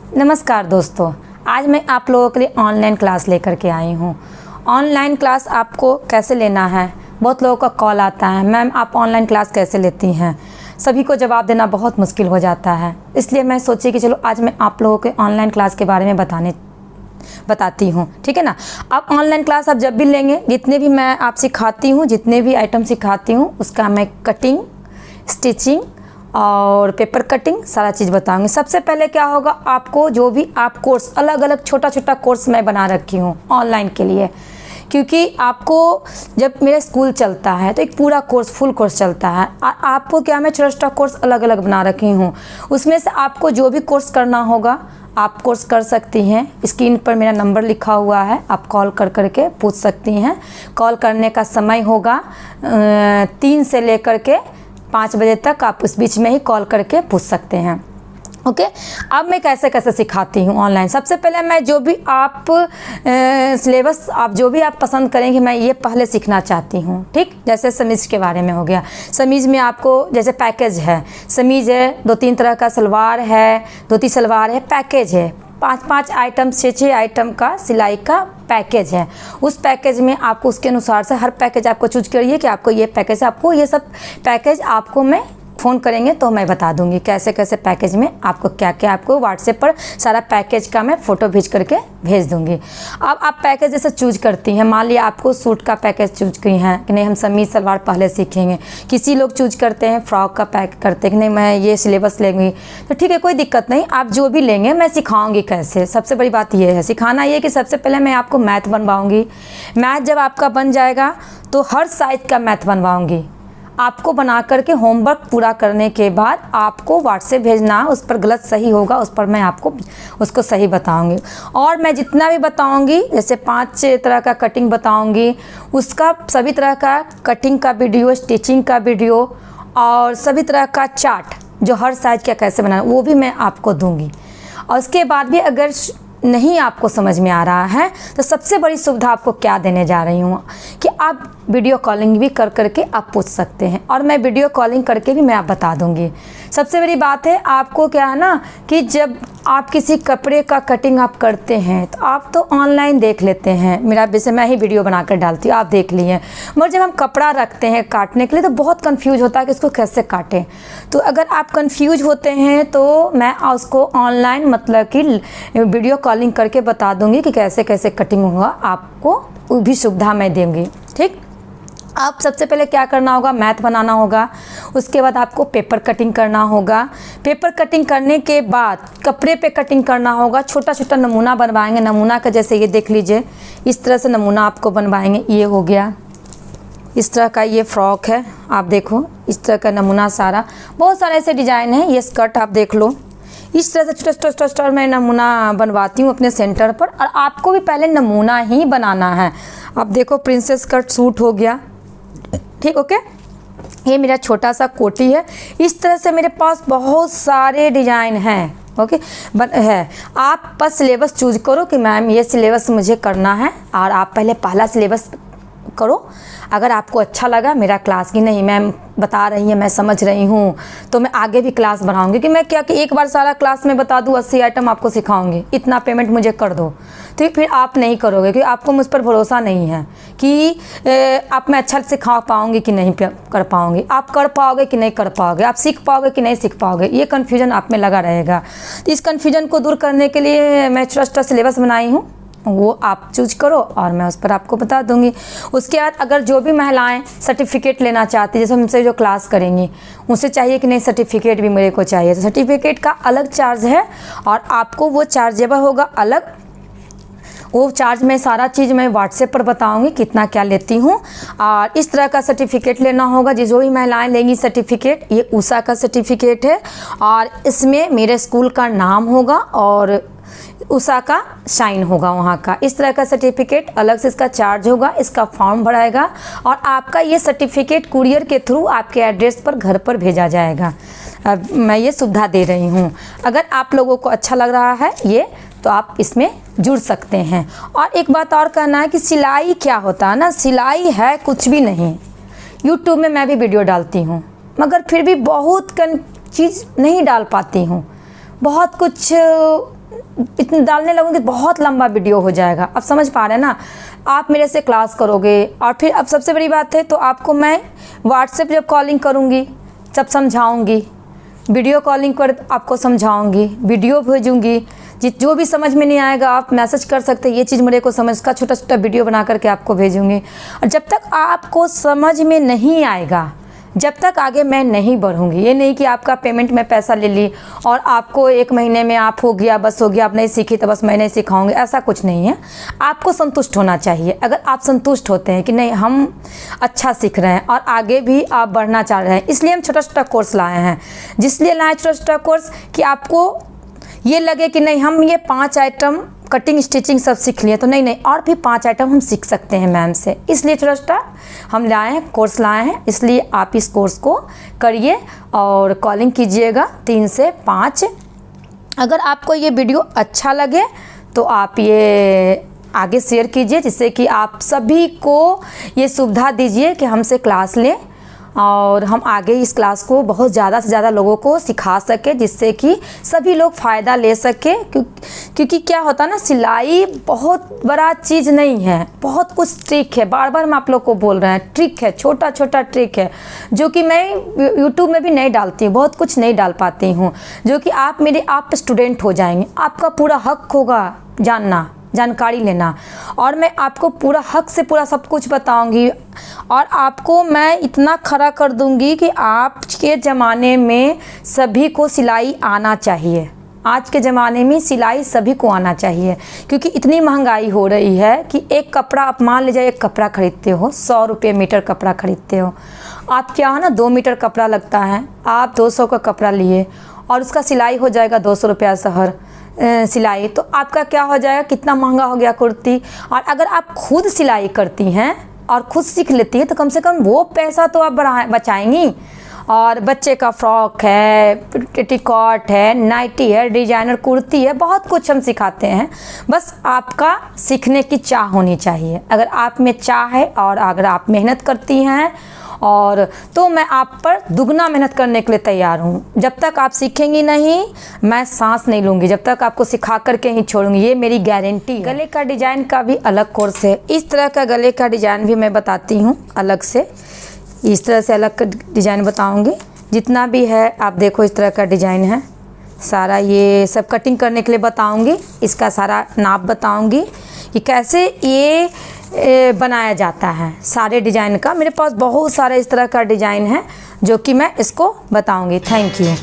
नमस्कार दोस्तों, आज मैं आप लोगों के लिए ऑनलाइन क्लास लेकर के आई हूँ। ऑनलाइन क्लास आपको कैसे लेना है, बहुत लोगों का कॉल आता है, मैम आप ऑनलाइन क्लास कैसे लेती हैं। सभी को जवाब देना बहुत मुश्किल हो जाता है, इसलिए मैं सोची कि चलो आज मैं आप लोगों के ऑनलाइन क्लास के बारे में बताती हूँ, ठीक है ना। आप ऑनलाइन क्लास आप जब भी लेंगे, जितने भी मैं आप सिखाती हूँ, जितने भी आइटम सिखाती हूँ, उसका मैं कटिंग, स्टिचिंग और पेपर कटिंग सारा चीज़ बताऊंगी। सबसे पहले क्या होगा, आपको जो भी आप कोर्स अलग अलग छोटा छोटा कोर्स मैं बना रखी हूँ ऑनलाइन के लिए, क्योंकि आपको जब मेरा स्कूल चलता है तो एक पूरा कोर्स फुल कोर्स चलता है। आपको क्या मैं छोटा छोटा कोर्स अलग अलग बना रखी हूँ, उसमें से आपको जो भी कोर्स करना होगा आप कोर्स कर सकती हैं। स्क्रीन पर मेरा नंबर लिखा हुआ है, आप कॉल कर करके पूछ सकती हैं। कॉल करने का समय होगा 3 से लेकर के 5 बजे तक, आप उस बीच में ही कॉल करके पूछ सकते हैं। ओके, अब मैं कैसे कैसे सिखाती हूँ ऑनलाइन। सबसे पहले मैं जो भी आप सिलेबस आप जो भी आप पसंद करेंगे, मैं ये पहले सीखना चाहती हूँ, ठीक। जैसे समीज़ के बारे में हो गया, समीज़ में आपको जैसे पैकेज है, समीज़ है, 2-3 तरह का सलवार है, धोती सलवार है, पैकेज है, 5-5 आइटम 6-6 आइटम का सिलाई का पैकेज है। उस पैकेज में आपको उसके अनुसार से हर पैकेज आपको चूज करिए कि आपको ये पैकेज, आपको ये सब पैकेज आपको मैं फ़ोन करेंगे तो मैं बता दूंगी कैसे कैसे पैकेज में आपको क्या क्या, आपको व्हाट्सएप पर सारा पैकेज का मैं फ़ोटो खींच करके भेज दूंगी। अब आप पैकेज जैसे चूज करती हैं, मान लिया आपको सूट का पैकेज चूज की हैं कि नहीं हम समीज़ सलवार पहले सीखेंगे, किसी लोग चूज करते हैं फ्रॉक का पैक करते हैं कि नहीं मैं ये सिलेबस लेंगी, तो ठीक है कोई दिक्कत नहीं, आप जो भी लेंगे मैं सिखाऊंगी कैसे। सबसे बड़ी बात ये है सिखाना, ये कि सबसे पहले मैं आपको मैथ बनवाऊँगी। मैथ जब आपका बन जाएगा तो हर साइज का मैथ बनवाऊँगी आपको, बना करके होमवर्क पूरा करने के बाद आपको व्हाट्सएप भेजना, उस पर गलत सही होगा उस पर मैं आपको उसको सही बताऊंगी। और मैं जितना भी बताऊंगी, जैसे 5 तरह का कटिंग बताऊंगी, उसका सभी तरह का कटिंग का वीडियो, स्टिचिंग का वीडियो और सभी तरह का चार्ट जो हर साइज का कैसे बनाना वो भी मैं आपको दूँगी। और उसके बाद भी अगर नहीं आपको समझ में आ रहा है तो सबसे बड़ी सुविधा आपको क्या देने जा रही हूँ कि आप वीडियो कॉलिंग भी कर करके आप पूछ सकते हैं, और मैं वीडियो कॉलिंग करके भी मैं आप बता दूँगी। सबसे बड़ी बात है आपको क्या है ना कि जब आप किसी कपड़े का कटिंग आप करते हैं तो आप तो ऑनलाइन देख लेते हैं, मेरा वैसे मैं ही वीडियो बनाकर डालती हूँ, आप देख लिए, मगर जब हम कपड़ा रखते हैं काटने के लिए तो बहुत कंफ्यूज होता है कि इसको कैसे काटें। तो अगर आप कंफ्यूज होते हैं तो मैं उसको ऑनलाइन मतलब कि वीडियो कॉलिंग करके बता दूंगी कि कैसे कैसे कटिंग होगा, आपको वो भी सुविधा मैं दूंगी, ठीक। आप सबसे पहले क्या करना होगा, मैथ बनाना होगा, उसके बाद आपको पेपर कटिंग करना होगा। पेपर कटिंग करने के बाद कपड़े पे कटिंग करना होगा, छोटा छोटा नमूना बनवाएंगे। नमूना का जैसे ये देख लीजिए, इस तरह से नमूना आपको बनवाएंगे। ये हो गया, इस तरह का ये फ्रॉक है, आप देखो इस तरह का नमूना, सारा बहुत सारे ऐसे डिज़ाइन है। ये स्कर्ट आप देख लो, इस तरह से छोटा छोटा मैं नमूना बनवाती हूँ अपने सेंटर पर। और आपको भी पहले नमूना ही बनाना है। आप देखो प्रिंसेस कट सूट हो गया, ठीक। ओके, ये मेरा छोटा सा कोटी है। इस तरह से मेरे पास बहुत सारे डिज़ाइन हैं, ओके है। आप बस सिलेबस चूज करो कि मैम ये सिलेबस मुझे करना है, और आप पहले पहला सिलेबस करो। अगर आपको अच्छा लगा मेरा क्लास की नहीं मैम बता रही है, मैं समझ रही हूँ, तो मैं आगे भी क्लास बढ़ाऊँगी। कि मैं क्या कि एक बार सारा क्लास में बता दूँ, 80 आइटम आपको सिखाऊंगी, इतना पेमेंट मुझे कर दो, तो फिर आप नहीं करोगे, क्योंकि आपको मुझ पर भरोसा नहीं है कि आप मैं अच्छा सिखा पाऊँगी कि नहीं कर पाऊँगी, आप कर पाओगे कि नहीं कर पाओगे, आप सीख पाओगे कि नहीं सीख पाओगे, ये कन्फ्यूजन आप में लगा रहेगा। तो इस कन्फ्यूजन को दूर करने के लिए मैं छोटा छोटा सिलेबस बनाई हूँ, वो आप चूज करो और मैं उस पर आपको बता दूंगी। उसके बाद अगर जो भी महिलाएं सर्टिफिकेट लेना चाहती है, जैसे हमसे जो क्लास करेंगी उनसे चाहिए कि नहीं सर्टिफिकेट भी मेरे को चाहिए, तो सर्टिफिकेट का अलग चार्ज है और आपको वो चार्जेबल होगा अलग। वो चार्ज में सारा चीज़ मैं व्हाट्सएप पर बताऊंगी कितना क्या लेती हूँ। और इस तरह का सर्टिफिकेट लेना होगा, जो भी महिलाएं लेंगी सर्टिफिकेट, ये उषा का सर्टिफिकेट है और इसमें मेरे स्कूल का नाम होगा और उषा का साइन होगा वहाँ का। इस तरह का सर्टिफिकेट अलग से इसका चार्ज होगा, इसका फॉर्म भराएगा और आपका ये सर्टिफिकेट कुरियर के थ्रू आपके एड्रेस पर घर पर भेजा जाएगा। मैं ये सुविधा दे रही हूँ। अगर आप लोगों को अच्छा लग रहा है ये, तो आप इसमें जुड़ सकते हैं। और एक बात और कहना है कि सिलाई क्या होता है ना, सिलाई है कुछ भी नहीं। यूट्यूब में मैं भी वीडियो डालती हूँ, मगर फिर भी बहुत चीज़ नहीं डाल पाती हूँ, बहुत कुछ इतने डालने लगूँगी बहुत लंबा वीडियो हो जाएगा। अब समझ पा रहे हैं ना। आप मेरे से क्लास करोगे और फिर अब सबसे बड़ी बात है तो आपको मैं व्हाट्सएप जब कॉलिंग करूँगी जब समझाऊँगी, वीडियो कॉलिंग पर आपको समझाऊँगी, वीडियो भेजूँगी, जो भी समझ में नहीं आएगा आप मैसेज कर सकते हैं, ये चीज़ मेरे को समझ का छोटा छोटा वीडियो बना करके आपको भेजूँगी। और जब तक आपको समझ में नहीं आएगा जब तक आगे मैं नहीं बढ़ूँगी। ये नहीं कि आपका पेमेंट में पैसा ले ली और आपको 1 महीने में आप हो गया बस हो गया, आप नहीं सीखी तो बस मैं नहीं सिखाऊंगी, ऐसा कुछ नहीं है। आपको संतुष्ट होना चाहिए। अगर आप संतुष्ट होते हैं कि नहीं हम अच्छा सीख रहे हैं और आगे भी आप बढ़ना चाह रहे हैं, इसलिए हम छोटा छोटा कोर्स लाए हैं। जिसलिए लाए छोटा छोटा कोर्स कि आपको ये लगे कि नहीं हम ये 5 आइटम कटिंग स्टिचिंग सब सीख लिए तो नहीं और भी 5 आइटम हम सीख सकते हैं मैम से, इसलिए छोटा छोटा हम लाए हैं, कोर्स लाए हैं। इसलिए आप इस कोर्स को करिए और कॉलिंग कीजिएगा 3 से 5। अगर आपको ये वीडियो अच्छा लगे तो आप ये आगे शेयर कीजिए, जिससे कि आप सभी को ये सुविधा दीजिए कि हमसे क्लास लें और हम आगे इस क्लास को बहुत ज़्यादा से ज़्यादा लोगों को सिखा सके, जिससे कि सभी लोग फ़ायदा ले सके। क्योंकि क्या होता है ना, सिलाई बहुत बड़ा चीज़ नहीं है, बहुत कुछ ट्रिक है। बार बार मैं आप लोग को बोल रहे हैं, ट्रिक है, छोटा छोटा ट्रिक है जो कि मैं यूट्यूब में भी नहीं डालती हूँ, बहुत कुछ नहीं डाल पाती हूँ, जो कि आप स्टूडेंट हो जाएंगे। आपका पूरा हक होगा जानकारी लेना और मैं आपको पूरा हक से पूरा सब कुछ बताऊंगी और आपको मैं इतना खड़ा कर दूंगी कि आज के ज़माने में सभी को सिलाई आना चाहिए। आज के ज़माने में सिलाई सभी को आना चाहिए, क्योंकि इतनी महंगाई हो रही है कि एक कपड़ा आप मान लीजिए, एक कपड़ा खरीदते हो 100 रुपये मीटर कपड़ा खरीदते हो आप, क्या है ना 2 मीटर कपड़ा लगता है, आप 200 का कपड़ा लिए और उसका सिलाई हो जाएगा 200 रुपया शहर सिलाई, तो आपका क्या हो जाएगा, कितना महंगा हो गया कुर्ती। और अगर आप खुद सिलाई करती हैं और खुद सीख लेती है तो कम से कम वो पैसा तो आप बचाएंगी। और बच्चे का फ्रॉक है, पेटीकोट है, नाइटी है, डिजाइनर कुर्ती है, बहुत कुछ हम सिखाते हैं। बस आपका सीखने की चाह होनी चाहिए। अगर आप में चाह है और अगर आप मेहनत करती हैं और तो मैं आप पर दुगना मेहनत करने के लिए तैयार हूँ। जब तक आप सीखेंगी नहीं मैं सांस नहीं लूँगी, जब तक आपको सिखा करके ही छोड़ूंगी, ये मेरी गारंटी है। गले का डिज़ाइन का भी अलग कोर्स है। इस तरह का गले का डिज़ाइन भी मैं बताती हूँ अलग से, इस तरह से अलग डिज़ाइन बताऊँगी। जितना भी है आप देखो इस तरह का डिज़ाइन है सारा, ये सब कटिंग करने के लिए बताऊँगी, इसका सारा नाप बताऊँगी कि कैसे ये बनाया जाता है। सारे डिज़ाइन का मेरे पास बहुत सारा इस तरह का डिज़ाइन है जो कि मैं इसको बताऊंगी। Thank you.